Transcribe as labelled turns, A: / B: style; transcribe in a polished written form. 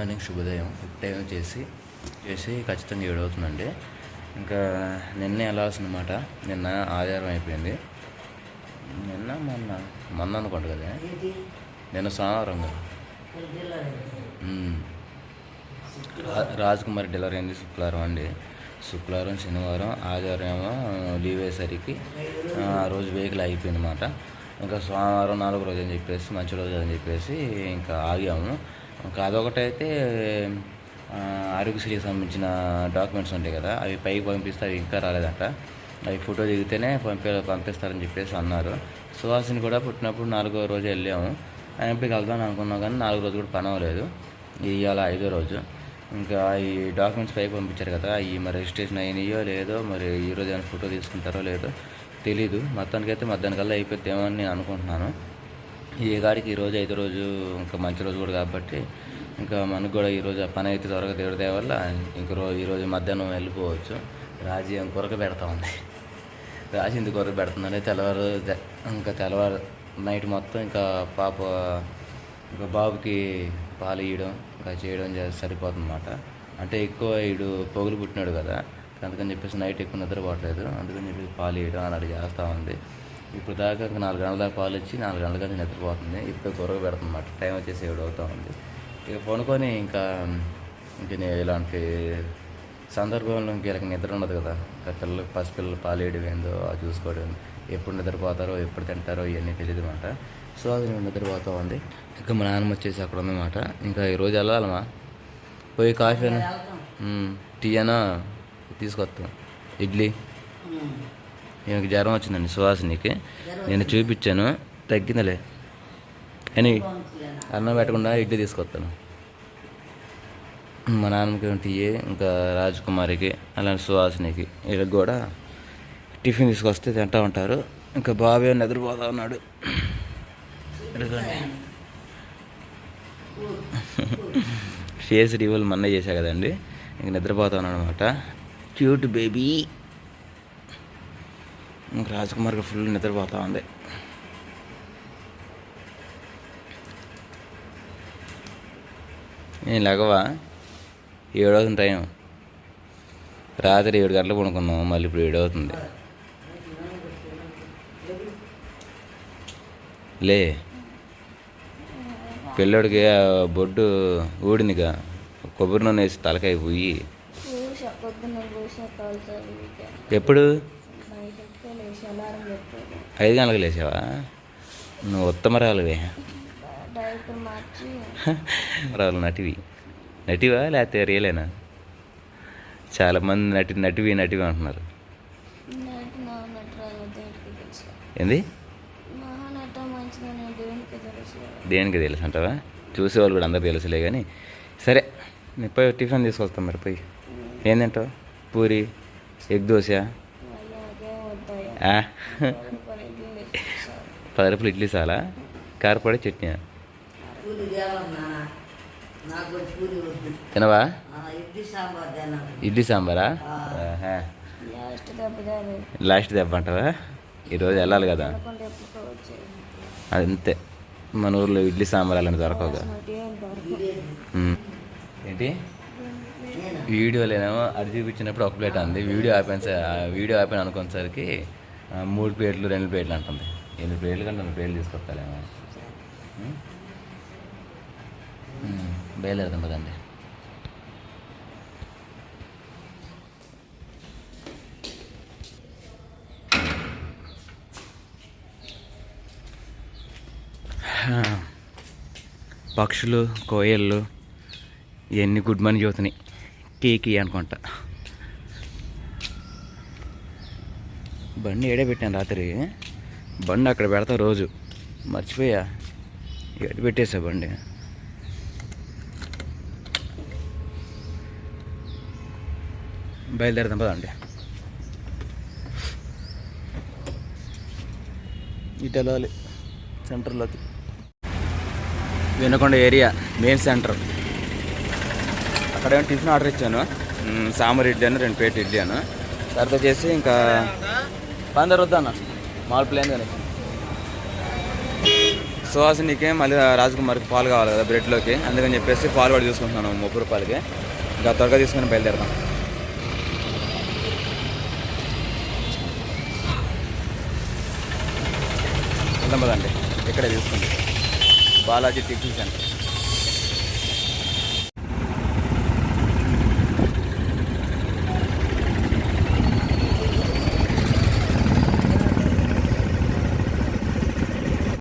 A: Morning శుభోదయం. Time చేసి ఖచ్చితంగా 7 అవుతుందండి. ఇంకా నిన్నే వెళ్ళాల్సిందన్నమాట. నిన్న ఆదివారం అయిపోయింది. నిన్న మొన్న అనుకోండి కదా, నిన్న సోమవారం కదా. రాజ్కుమారి డెలివరీ అయింది శుక్రవారం అండి. శుక్రవారం, శనివారం, ఆదివారం ఏమో లీవ్ అయ్యేసరికి ఆ రోజు వెహికల్ అయిపోయింది అన్నమాట. ఇంకా సోమవారం 4వ రోజు అని చెప్పేసి, మంచి రోజు అని చెప్పేసి ఇంకా ఆగాము. ఇంకా అదొకటైతే ఆరోగ్యశ్రీకి సంబంధించిన డాక్యుమెంట్స్ ఉంటాయి కదా, అవి పైకి పంపిస్తే అవి ఇంకా రాలేదంట. అవి ఫోటో దిగితేనే పంపిస్తారని చెప్పేసి అన్నారు. సుహాసిని కూడా పుట్టినప్పుడు 4వ రోజు వెళ్ళాము. అయినప్పటికి వెళ్దాం అనుకున్నాం కానీ 4వ రోజు కూడా పని అవ్వలేదు. ఇవాళ 5వ రోజు. ఇంకా ఈ డాక్యుమెంట్స్ పైకి పంపించారు కదా, అవి మరి రిజిస్ట్రేషన్ అయినాయో లేదో, మరి ఈరోజు ఏమైనా ఫోటో తీసుకుంటారో లేదో తెలీదు. మొత్తానికైతే మధ్యాహ్నానికల్లా అయిపోద్దేమో అని నేను అనుకుంటున్నాను. ఈ గాడికి ఈరోజు 5వ రోజు, ఇంకా మంచి రోజు కూడా కాబట్టి ఇంకా మనకు కూడా ఈరోజు ఆ పని అయితే త్వరగా తీరదే వల్ల ఈరోజు మధ్యాహ్నం వెళ్ళిపోవచ్చు. రాజీ కొరక పెడతా ఉంది. రాజీ ఇందుకు కొరక పెడుతుందంటే తెల్లవారు నైట్ మొత్తం ఇంకా బాబుకి పాలు ఇవ్వడం ఇంకా చేయడం సరిపోతుందన్నమాట. అంటే ఎక్కువ వీడు పొగులు పుట్టినాడు కదా, అందుకని చెప్పేసి నైట్ ఎక్కువ నిద్రపోవట్లేదు. అందుకని చెప్పి పాలు ఇవ్వడం అలాంటి చేస్తూ ఉంది. ఇప్పుడు దాకా ఇంకా 4 గంటల దాకా పాలు ఇచ్చి 4 గంటల దాకా నిద్రపోతుంది. ఇప్పుడు కొరక పెడుతుందన్నమాట. టైం వచ్చేసి 7 అవుతూ ఉంది. ఇక పనుకొని ఇంకా ఇలాంటి సందర్భంలో వీళ్ళకి నిద్ర ఉండదు కదా. ఇంకా పసిపిల్లలు పాలు వేయడం ఏందో అది చూసుకోవడం, ఎప్పుడు నిద్రపోతారో ఎప్పుడు తింటారో ఇవన్నీ తెలియదు అన్నమాట. సో అది నేను నిద్రపోతూ ఉంది. ఇంకా మా నాన్నమ్మ వచ్చేసి అక్కడ ఉందన్నమాట. ఇంకా ఈరోజు వెళ్ళాలమ్మా. పోయి కాఫీ టీ అయినా తీసుకొస్తాం. ఇడ్లీ. ఈమెకి జ్వరం వచ్చిందండి సుహాసినికి. నేను చూపించాను, తగ్గిందిలే అని అన్నం పెట్టకుండా ఇడ్లీ తీసుకొస్తాను. మా నాన్నకి టీ, ఇంకా రాజకుమారికి అలాంటి సుహాసినికి వీళ్ళకి కూడా టిఫిన్ తీసుకొస్తే తింటూ ఉంటారు. ఇంకా బాబే నిద్రపోతా ఉన్నాడు. ఫేస్ రివల్ మన్న చేశా కదండి, ఇంక నిద్రపోతా ఉన్నాడు అనమాట. Cute baby. ఇంక రాజకుమార్కి ఫుల్ నిద్రపోతా ఉంది. నేను లేకవా 7 అవుతుంది టైం. రాత్రి 7 గంటలకు పడుకున్నాం, మళ్ళీ ఇప్పుడు 7 అవుతుంది. లే, పిల్లోడికి బొడ్డు ఊడిందిగా, కొబ్బరి నూనె వేసి తలకాయ పోయి. ఎప్పుడు 5 గంటలకు లేచావా? నువ్వు ఉత్తమరాలువే. రాలు నటివా లేకపోతే రియలేనా? చాలామంది నటివి అంటున్నారు. ఏంది దేనికి తెలుసు అంటావా? చూసేవాళ్ళు కూడా అందరు తెలుసులే కానీ. సరే, నేను పోయి టిఫిన్ తీసుకొస్తాను. మరి పోయి ఏం తింటావు? పూరి, ఎగ్ దోశ, 10 రూపాయలు ఇడ్లీ చాలా, కారపొడి చట్నీ తినవా? ఇడ్లీ సాంబారా? లాస్ట్ దెబ్బ అంటావా? ఈరోజు వెళ్ళాలి కదా, అంతే. మన ఊర్లో ఇడ్లీ సాంబార్ అలాంటి దొరకవుగా. ఏంటి వీడియోలేనేమో అది చూపించినప్పుడు 1 ప్లేట్ అంది. వీడియో ఆపాను అనుకునేసరికి 3 ప్లేట్లు 2 ప్లేట్లు అంటుంది. 8 ప్లేట్లు కంటే 2 ప్లేట్లు తీసుకొస్తాలేమో. బయలుదేరుతాం కదండి. పక్షులు, కోయళ్ళు ఇవన్నీ గుడ్ మార్నింగ్ చెబుతున్నాయి. కేకి అనుకుంటా. బండి ఏడే పెట్టాను రాత్రి. బండి అక్కడ పెడతా రోజు, మర్చిపోయా ఎక్కడ పెట్టేసా బండి. బయలుదేరదాం పదండి. ఇటు వెళ్ళాలి సెంటర్లోకి. Vinukonda area main centre. అక్కడేమో టిఫిన్ ఆర్డర్ ఇచ్చాను. సాంబార్ ఇడ్లీ అని 2 ప్లేట్ ఇడ్లీ అను. తర్వాత చేసి ఇంకా పందరు వద్దాను మామూలు ప్లేన్ కానీ.
B: సుహాసినికి మళ్ళీ రాజకుమారికి పాలు కావాలి కదా బ్రెడ్లోకి, అందుకని చెప్పేసి పాలు కూడా తీసుకుంటున్నాను 30 రూపాయలకి. ఇంకా త్వరగా తీసుకొని బయలుదేరదాం. వెళ్దాం పదండి, ఇక్కడే తీసుకుంటాం బాలాజీ టిఫిన్ సెంటర్.